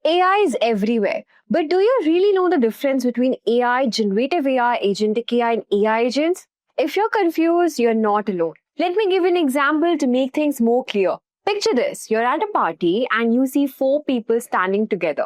AI is everywhere, but do you really know the difference between AI, generative AI, agentic AI, and AI agents? If you're confused, you're not alone. Let me give you an example to make things more clear. Picture this, you're at a party and you see four people standing together.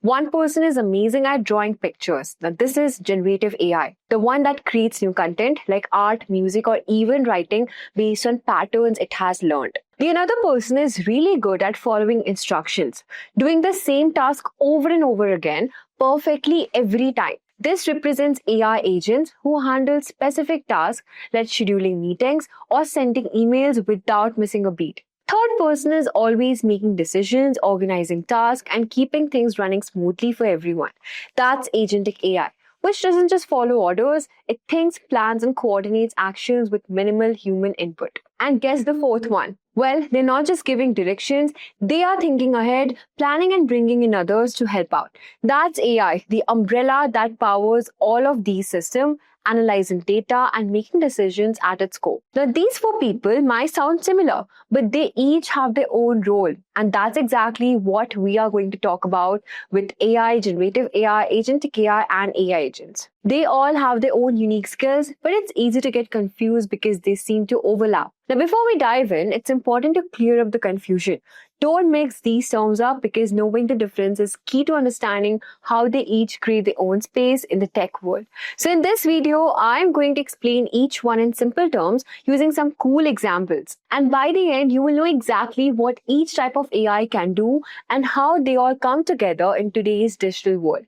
One person is amazing at drawing pictures. Now, this is generative AI, the one that creates new content like art, music, or even writing based on patterns it has learned. The another person is really good at following instructions, doing the same task over and over again perfectly every time. This represents AI agents who handle specific tasks like scheduling meetings or sending emails without missing a beat. Third person is always making decisions, organizing tasks, and keeping things running smoothly for everyone. That's agentic AI, which doesn't just follow orders, it thinks, plans, and coordinates actions with minimal human input. And guess the fourth one? Well, they're not just giving directions, they are thinking ahead, planning, and bringing in others to help out. That's AI, the umbrella that powers all of these systems, analyzing data and making decisions at its core. Now, these four people might sound similar, but they each have their own role. And that's exactly what we are going to talk about with AI, generative AI, agentic AI, and AI agents. They all have their own unique skills, but it's easy to get confused because they seem to overlap. Now, before we dive in, it's important to clear up the confusion. Don't mix these terms up because knowing the difference is key to understanding how they each create their own space in the tech world. So in this video, I'm going to explain each one in simple terms using some cool examples. And by the end, you will know exactly what each type of AI can do and how they all come together in today's digital world.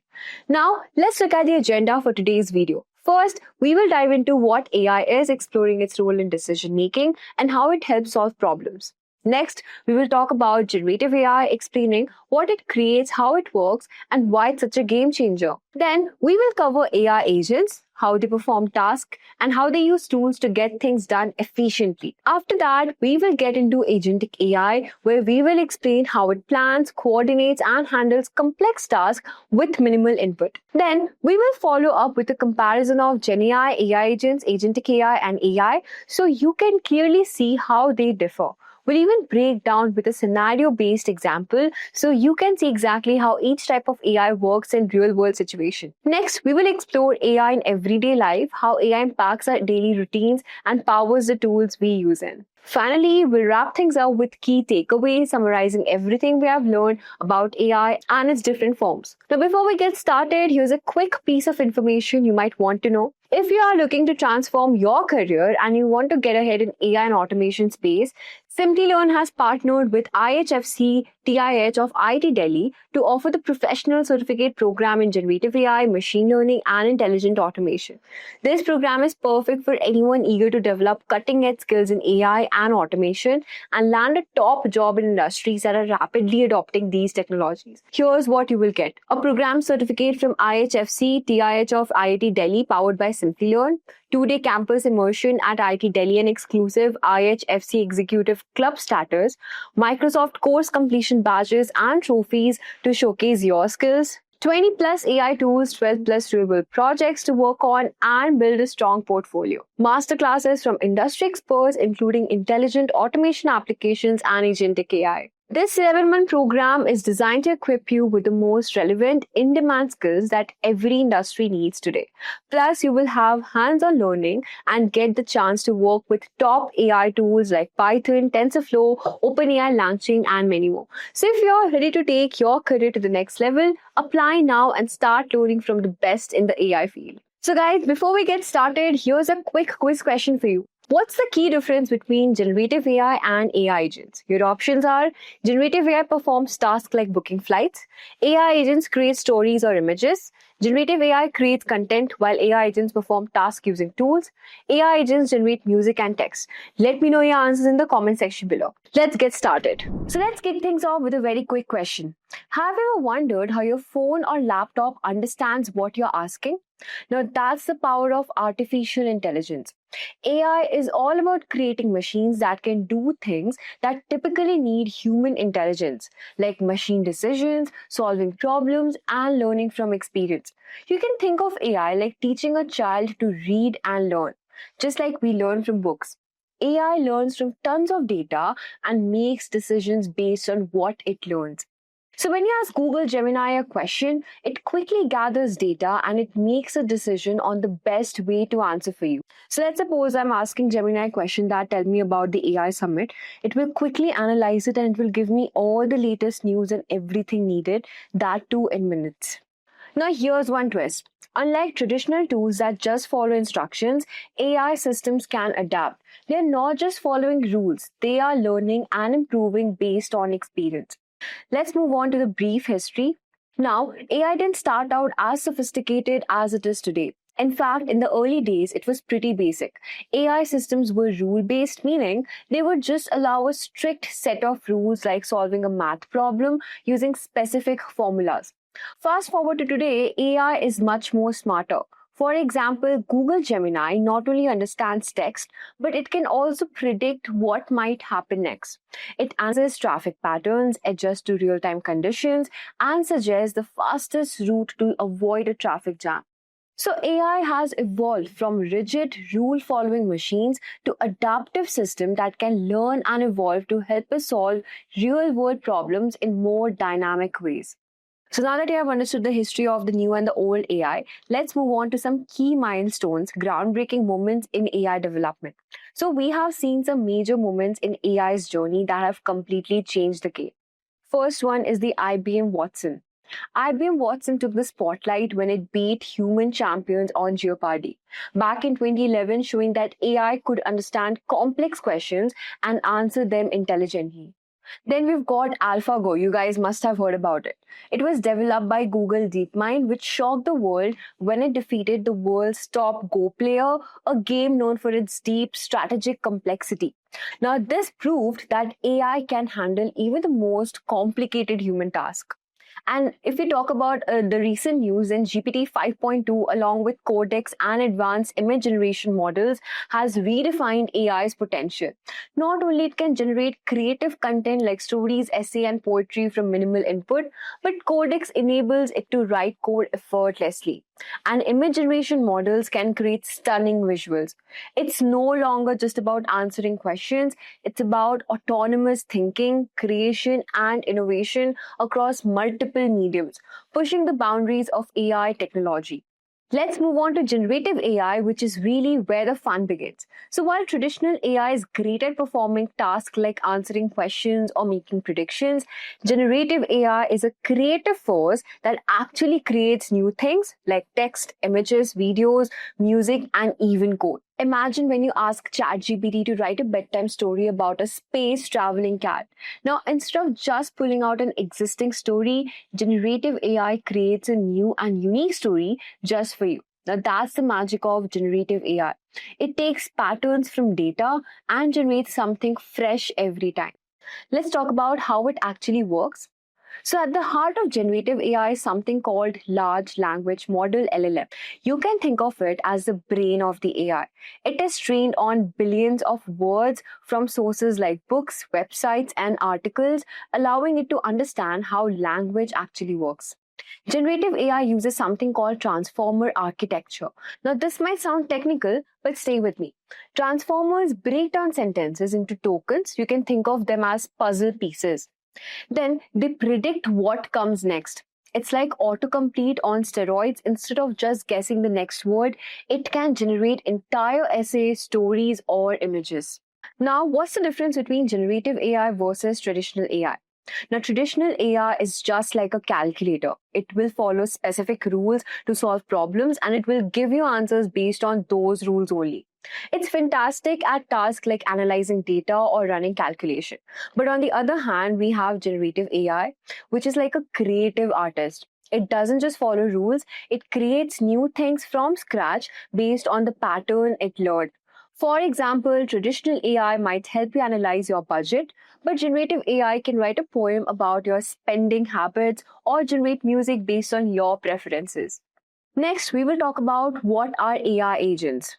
Now, let's look at the agenda for today's video. First, we will dive into what AI is, exploring its role in decision making and how it helps solve problems. Next, we will talk about generative AI, explaining what it creates, how it works, and why it's such a game changer. Then, we will cover AI agents, how they perform tasks, and how they use tools to get things done efficiently. After that, we will get into agentic AI, where we will explain how it plans, coordinates, and handles complex tasks with minimal input. Then, we will follow up with a comparison of genai, AI agents, agentic AI, and AI, so you can clearly see how they differ. We'll even break down with a scenario-based example so you can see exactly how each type of AI works in real-world situation. Next, we will explore AI in everyday life, how AI impacts our daily routines and powers the tools we use in. Finally, we'll wrap things up with key takeaways, summarizing everything we have learned about AI and its different forms. Now, before we get started, here's a quick piece of information you might want to know. If you are looking to transform your career and you want to get ahead in AI and automation space, Simplilearn has partnered with IHFC TIH of IIT Delhi to offer the professional certificate program in generative AI, machine learning, and intelligent automation. This program is perfect for anyone eager to develop cutting-edge skills in AI and automation and land a top job in industries that are rapidly adopting these technologies. Here's what you will get: a program certificate from IHFC TIH of IIT Delhi powered by Simplilearn, 2-day campus immersion at IIT Delhi and exclusive IHFC Executive Club status, Microsoft course completion badges and trophies to showcase your skills, 20 plus AI tools, 12 plus real-world projects to work on and build a strong portfolio. Masterclasses from industry experts including intelligent automation applications and agentic AI. This 11-month program is designed to equip you with the most relevant, in-demand skills that every industry needs today. Plus, you will have hands-on learning and get the chance to work with top AI tools like Python, TensorFlow, OpenAI, LangChain, and many more. So if you're ready to take your career to the next level, apply now and start learning from the best in the AI field. So guys, before we get started, here's a quick quiz question for you. What's the key difference between generative AI and AI agents? Your options are: generative AI performs tasks like booking flights, AI agents create stories or images, generative AI creates content while AI agents perform tasks using tools, AI agents generate music and text. Let me know your answers in the comment section below. Let's get started. So let's kick things off with a very quick question. Have you ever wondered how your phone or laptop understands what you're asking? Now that's the power of artificial intelligence. AI is all about creating machines that can do things that typically need human intelligence, like machine decisions, solving problems, and learning from experience. You can think of AI like teaching a child to read and learn, just like we learn from books. AI learns from tons of data and makes decisions based on what it learns. So when you ask Google Gemini a question, it quickly gathers data and it makes a decision on the best way to answer for you. So let's suppose I'm asking Gemini a question that tell me about the AI summit. It will quickly analyze it and it will give me all the latest news and everything needed, that too in minutes. Now here's one twist. Unlike traditional tools that just follow instructions, AI systems can adapt. They're not just following rules, they are learning and improving based on experience. Let's move on to the brief history. Now, AI didn't start out as sophisticated as it is today. In fact, in the early days, it was pretty basic. AI systems were rule based, meaning they would just allow a strict set of rules like solving a math problem using specific formulas. Fast forward to today, AI is much more smarter. For example, Google Gemini not only understands text, but it can also predict what might happen next. It analyzes traffic patterns, adjusts to real time conditions, and suggests the fastest route to avoid a traffic jam. So, AI has evolved from rigid, rule following machines to adaptive systems that can learn and evolve to help us solve real world problems in more dynamic ways. So now that you have understood the history of the new and the old AI, let's move on to some key milestones, groundbreaking moments in AI development. So we have seen some major moments in AI's journey that have completely changed the game. First one is the IBM Watson. IBM Watson took the spotlight when it beat human champions on Jeopardy. Back in 2011, showing that AI could understand complex questions and answer them intelligently. Then we've got AlphaGo. You guys must have heard about it. It was developed by Google DeepMind, which shocked the world when it defeated the world's top Go player, a game known for its deep strategic complexity. Now, this proved that AI can handle even the most complicated human tasks. And if we talk about the recent news, then GPT 5.2, along with Codex and advanced image generation models, has redefined AI's potential. Not only it can generate creative content like stories, essay, and poetry from minimal input, but Codex enables it to write code effortlessly. And image generation models can create stunning visuals. It's no longer just about answering questions, it's about autonomous thinking, creation, and innovation across multiple mediums, pushing the boundaries of AI technology. Let's move on to generative AI, which is really where the fun begins. So while traditional AI is great at performing tasks like answering questions or making predictions, generative AI is a creative force that actually creates new things like text, images, videos, music, and even code. Imagine when you ask ChatGPT to write a bedtime story about a space traveling cat. Now, instead of just pulling out an existing story, generative AI creates a new and unique story just for you. Now, that's the magic of generative AI. It takes patterns from data and generates something fresh every time. Let's talk about how it actually works. So, at the heart of generative AI is something called large language model LLM. You can think of it as the brain of the AI. It is trained on billions of words from sources like books, websites, and articles, allowing it to understand how language actually works. Generative AI uses something called transformer architecture. Now, this might sound technical, but stay with me. Transformers break down sentences into tokens. You can think of them as puzzle pieces. Then they predict what comes next. It's like autocomplete on steroids. Instead of just guessing the next word, it can generate entire essays, stories, or images. Now, what's the difference between generative AI versus traditional AI? Now, traditional AI is just like a calculator. It will follow specific rules to solve problems and it will give you answers based on those rules only. It's fantastic at tasks like analyzing data or running calculation. But on the other hand, we have generative AI, which is like a creative artist. It doesn't just follow rules, it creates new things from scratch based on the pattern it learned. For example, traditional AI might help you analyze your budget, but generative AI can write a poem about your spending habits or generate music based on your preferences. Next, we will talk about what are AI agents.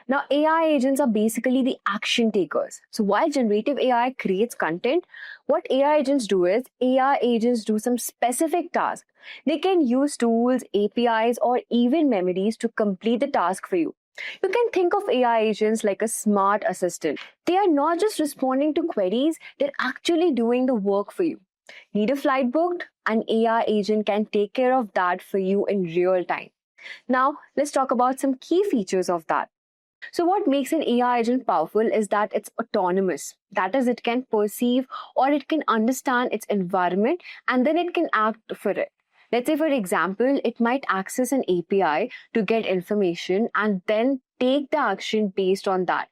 Now, AI agents are basically the action takers. So while generative AI creates content, what AI agents do is AI agents do some specific tasks. They can use tools, APIs, or even memories to complete the task for you. You can think of AI agents like a smart assistant. They are not just responding to queries, they're actually doing the work for you. Need a flight booked? An AI agent can take care of that for you in real time. Now, let's talk about some key features of that. So, what makes an AI agent powerful is that it's autonomous. That is, it can perceive or it can understand its environment and then it can act for it. Let's say, for example, it might access an API to get information and then take the action based on that.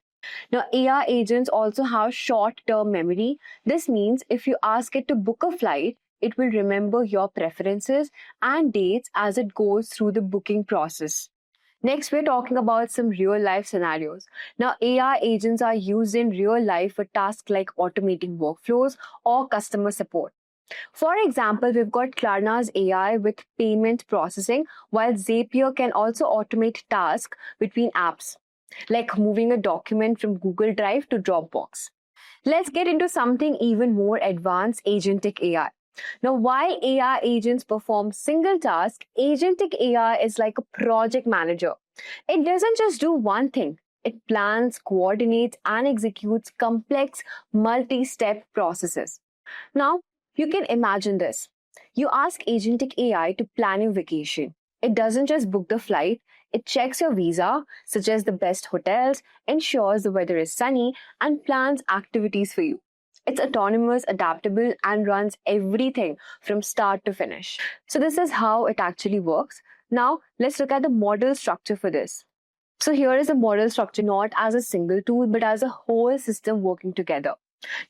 Now, AI agents also have short term memory. This means if you ask it to book a flight, it will remember your preferences and dates as it goes through the booking process. Next, we're talking about some real life scenarios. Now, AI agents are used in real life for tasks like automating workflows or customer support. For example, we've got Klarna's AI with payment processing, while Zapier can also automate tasks between apps, like moving a document from Google Drive to Dropbox. Let's get into something even more advanced, Agentic AI. Now, while AI agents perform single tasks, Agentic AI is like a project manager. It doesn't just do one thing. It plans, coordinates, and executes complex multi-step processes. Now, you can imagine this. You ask Agentic AI to plan your vacation. It doesn't just book the flight, it checks your visa, suggests the best hotels, ensures the weather is sunny, and plans activities for you. It's autonomous, adaptable, and runs everything from start to finish. So, this is how it actually works. Now, let's look at the model structure for this. So, here is the model structure not as a single tool, but as a whole system working together.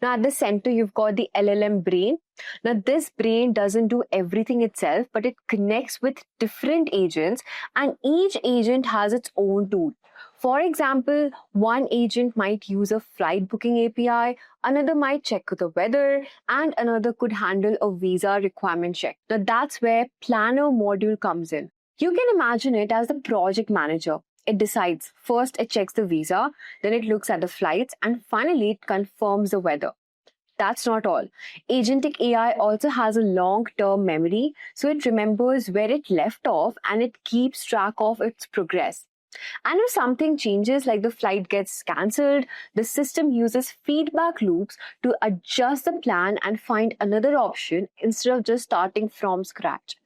Now, at the center, you've got the LLM brain. Now, this brain doesn't do everything itself, but it connects with different agents, and each agent has its own tool. For example, one agent might use a flight booking API, another might check the weather, and another could handle a visa requirement check. Now, that's where Planner module comes in. You can imagine it as the project manager. It decides. First, it checks the visa, then it looks at the flights, and finally, it confirms the weather. That's not all. Agentic AI also has a long-term memory, so it remembers where it left off and it keeps track of its progress. And if something changes, like the flight gets cancelled, the system uses feedback loops to adjust the plan and find another option instead of just starting from scratch.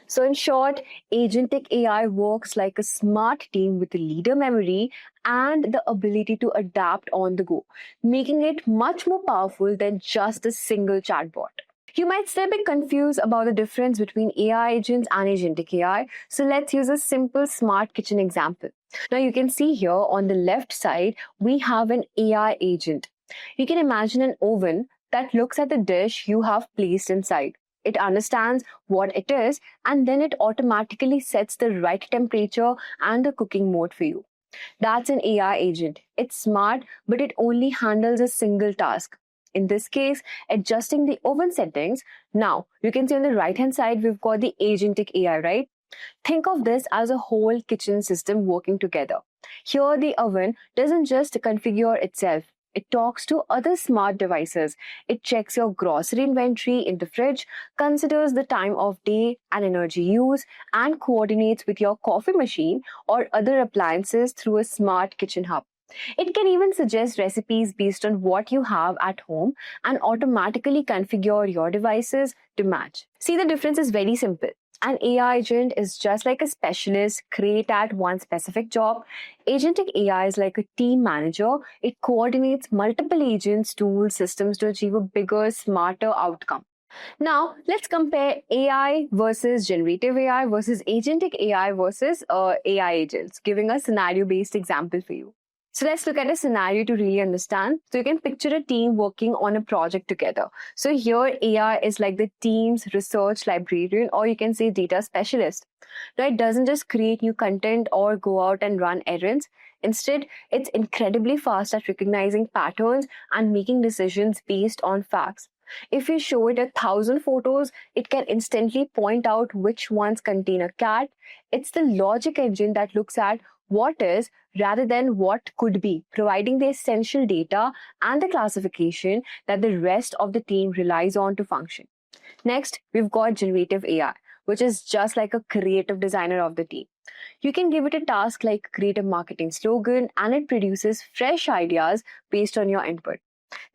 So, in short, Agentic AI works like a smart team with a leader memory and the ability to adapt on the go, making it much more powerful than just a single chatbot. You might still be confused about the difference between AI agents and Agentic AI, so let's use a simple smart kitchen example. Now, you can see here on the left side, we have an AI agent. You can imagine an oven that looks at the dish you have placed inside. It understands what it is and then it automatically sets the right temperature and the cooking mode for you. That's an AI agent. It's smart, but it only handles a single task. In this case, adjusting the oven settings. Now, you can see on the right hand side, we've got the Agentic AI, right? Think of this as a whole kitchen system working together. Here, the oven doesn't just configure itself. It talks to other smart devices. It checks your grocery inventory in the fridge, considers the time of day and energy use, and coordinates with your coffee machine or other appliances through a smart kitchen hub. It can even suggest recipes based on what you have at home and automatically configure your devices to match. See, the difference is very simple. An AI agent is just like a specialist great at one specific job. Agentic AI is like a team manager. It coordinates multiple agents, tools, systems to achieve a bigger, smarter outcome. Now, let's compare AI versus generative AI versus agentic AI versus AI agents, giving a scenario-based example for you. So let's look at a scenario to really understand. So you can picture a team working on a project together. So here AI is like the team's research librarian, or you can say data specialist. Now it doesn't just create new content or go out and run errands. Instead, it's incredibly fast at recognizing patterns and making decisions based on facts. If you show it 1,000 photos, it can instantly point out which ones contain a cat. It's the logic engine that looks at what is rather than what could be, providing the essential data and the classification that the rest of the team relies on to function. Next, we've got generative AI, which is just like a creative designer of the team. You can give it a task like create a marketing slogan and it produces fresh ideas based on your input.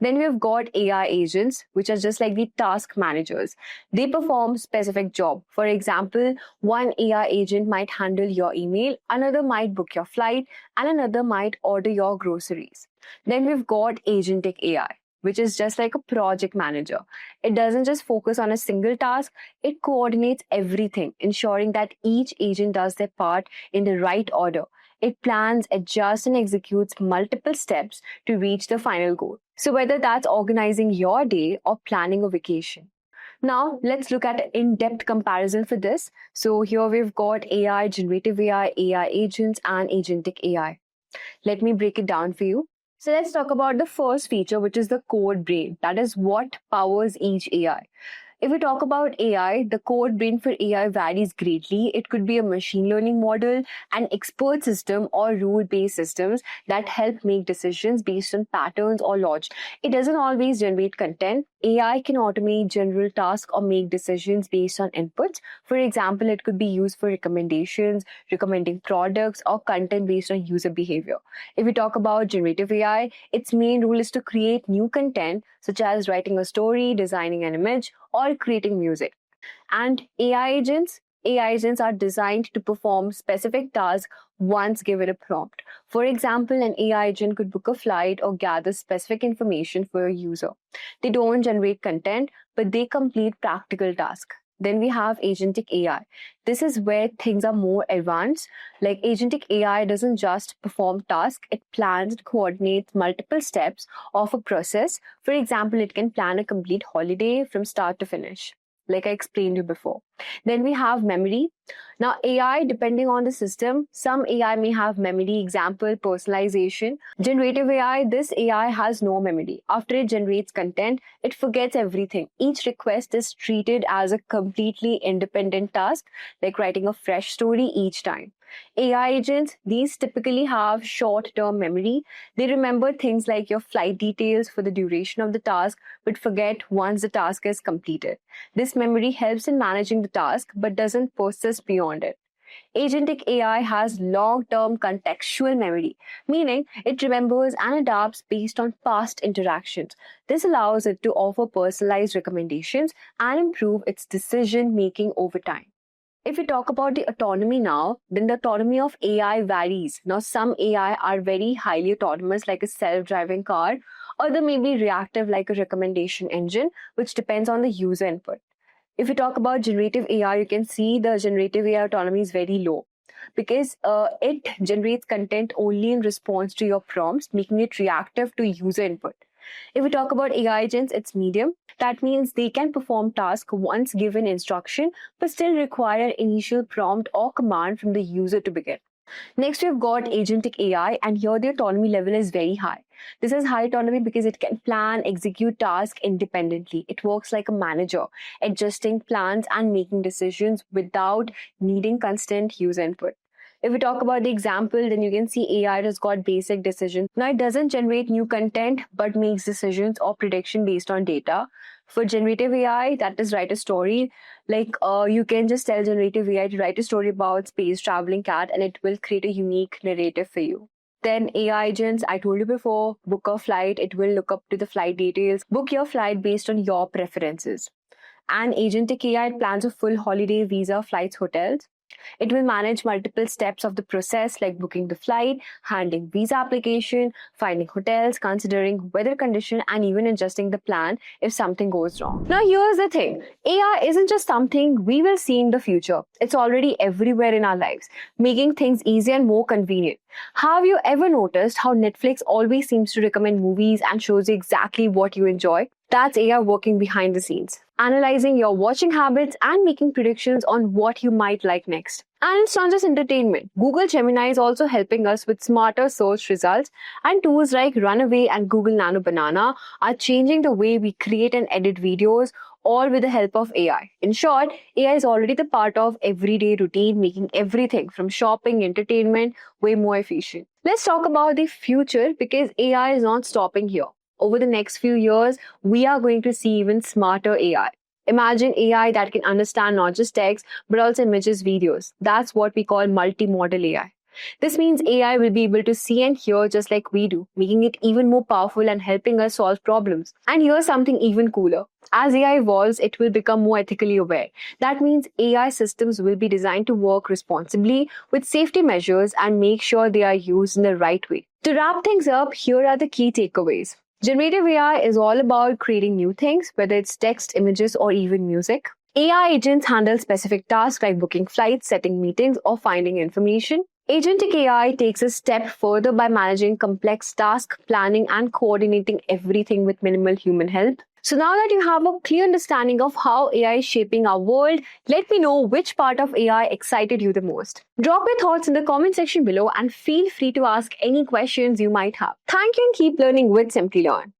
Then we've got AI agents, which are just like the task managers. They perform specific job. For example, one AI agent might handle your email, another might book your flight, and another might order your groceries. Then we've got Agentic AI, which is just like a project manager. It doesn't just focus on a single task, it coordinates everything, ensuring that each agent does their part in the right order. It plans, adjusts, and executes multiple steps to reach the final goal. So, whether that's organizing your day or planning a vacation. Now, let's look at an in depth comparison for this. So, here we've got AI, generative AI, AI agents, and agentic AI. Let me break it down for you. So, let's talk about the first feature, which is the code brain. That is what powers each AI. If we talk about AI, the code brain for AI varies greatly. It could be a machine learning model, an expert system, or rule based systems that help make decisions based on patterns or logic. It doesn't always generate content. AI can automate general tasks or make decisions based on inputs. For example, it could be used for recommendations, recommending products, or content based on user behavior. If we talk about generative AI, its main role is to create new content, such as writing a story, designing an image, or creating music. And AI agents are designed to perform specific tasks once given a prompt. For example, an AI agent could book a flight or gather specific information for a user. They don't generate content, but they complete practical tasks. Then we have agentic AI. This is where things are more advanced. Like agentic AI doesn't just perform tasks, it plans and coordinates multiple steps of a process. For example, it can plan a complete holiday from start to finish, like I explained you before. Then we have memory. Now, AI, depending on the system, some AI may have memory, example, personalization. Generative AI, this AI has no memory. After it generates content, it forgets everything. Each request is treated as a completely independent task, like writing a fresh story each time. AI agents, these typically have short-term memory. They remember things like your flight details for the duration of the task, but forget once the task is completed. This memory helps in managing the task, but doesn't persist beyond it. Agentic AI has long-term contextual memory, meaning it remembers and adapts based on past interactions. This allows it to offer personalized recommendations and improve its decision-making over time. If we talk about the autonomy now, then the autonomy of AI varies. Now, some AI are very highly autonomous, like a self-driving car, or they may be reactive, like a recommendation engine, which depends on the user input. If we talk about generative AI, you can see the generative AI autonomy is very low because it generates content only in response to your prompts, making it reactive to user input. If we talk about AI agents, it's medium. That means they can perform tasks once given instruction, but still require initial prompt or command from the user to begin. Next, we've got agentic AI, and here the autonomy level is very high. This is high autonomy because it can plan, execute tasks independently. It works like a manager, adjusting plans and making decisions without needing constant user input. If we talk about the example, then you can see AI has got basic decisions. Now, it doesn't generate new content, but makes decisions or prediction based on data. For generative AI, that is write a story. Like you can just tell generative AI to write a story about space traveling cat, and it will create a unique narrative for you. Then AI agents, I told you before, book a flight. It will look up to the flight details, book your flight based on your preferences. And agentic AI plans a full holiday, visa, flights, hotels. It will manage multiple steps of the process like booking the flight, handling visa application, finding hotels, considering weather condition, and even adjusting the plan if something goes wrong. Now, here's the thing. AI isn't just something we will see in the future. It's already everywhere in our lives, making things easier and more convenient. Have you ever noticed how Netflix always seems to recommend movies and shows you exactly what you enjoy? That's AI working behind the scenes, analyzing your watching habits and making predictions on what you might like next. And it's not just entertainment. Google Gemini is also helping us with smarter search results, and tools like Runaway and Google Nano Banana are changing the way we create and edit videos, all with the help of AI. In short, AI is already the part of everyday routine, making everything from shopping, entertainment, way more efficient. Let's talk about the future because AI is not stopping here. Over the next few years, we are going to see even smarter AI. Imagine AI that can understand not just text, but also images, videos. That's what we call multimodal AI. This means AI will be able to see and hear just like we do, making it even more powerful and helping us solve problems. And here's something even cooler. As AI evolves, it will become more ethically aware. That means AI systems will be designed to work responsibly with safety measures and make sure they are used in the right way. To wrap things up, here are the key takeaways. Generative AI is all about creating new things, whether it's text, images, or even music. AI agents handle specific tasks like booking flights, setting meetings, or finding information. Agentic AI takes a step further by managing complex tasks, planning, and coordinating everything with minimal human help. So now that you have a clear understanding of how AI is shaping our world, let me know which part of AI excited you the most. Drop your thoughts in the comment section below and feel free to ask any questions you might have. Thank you and keep learning with Simplilearn.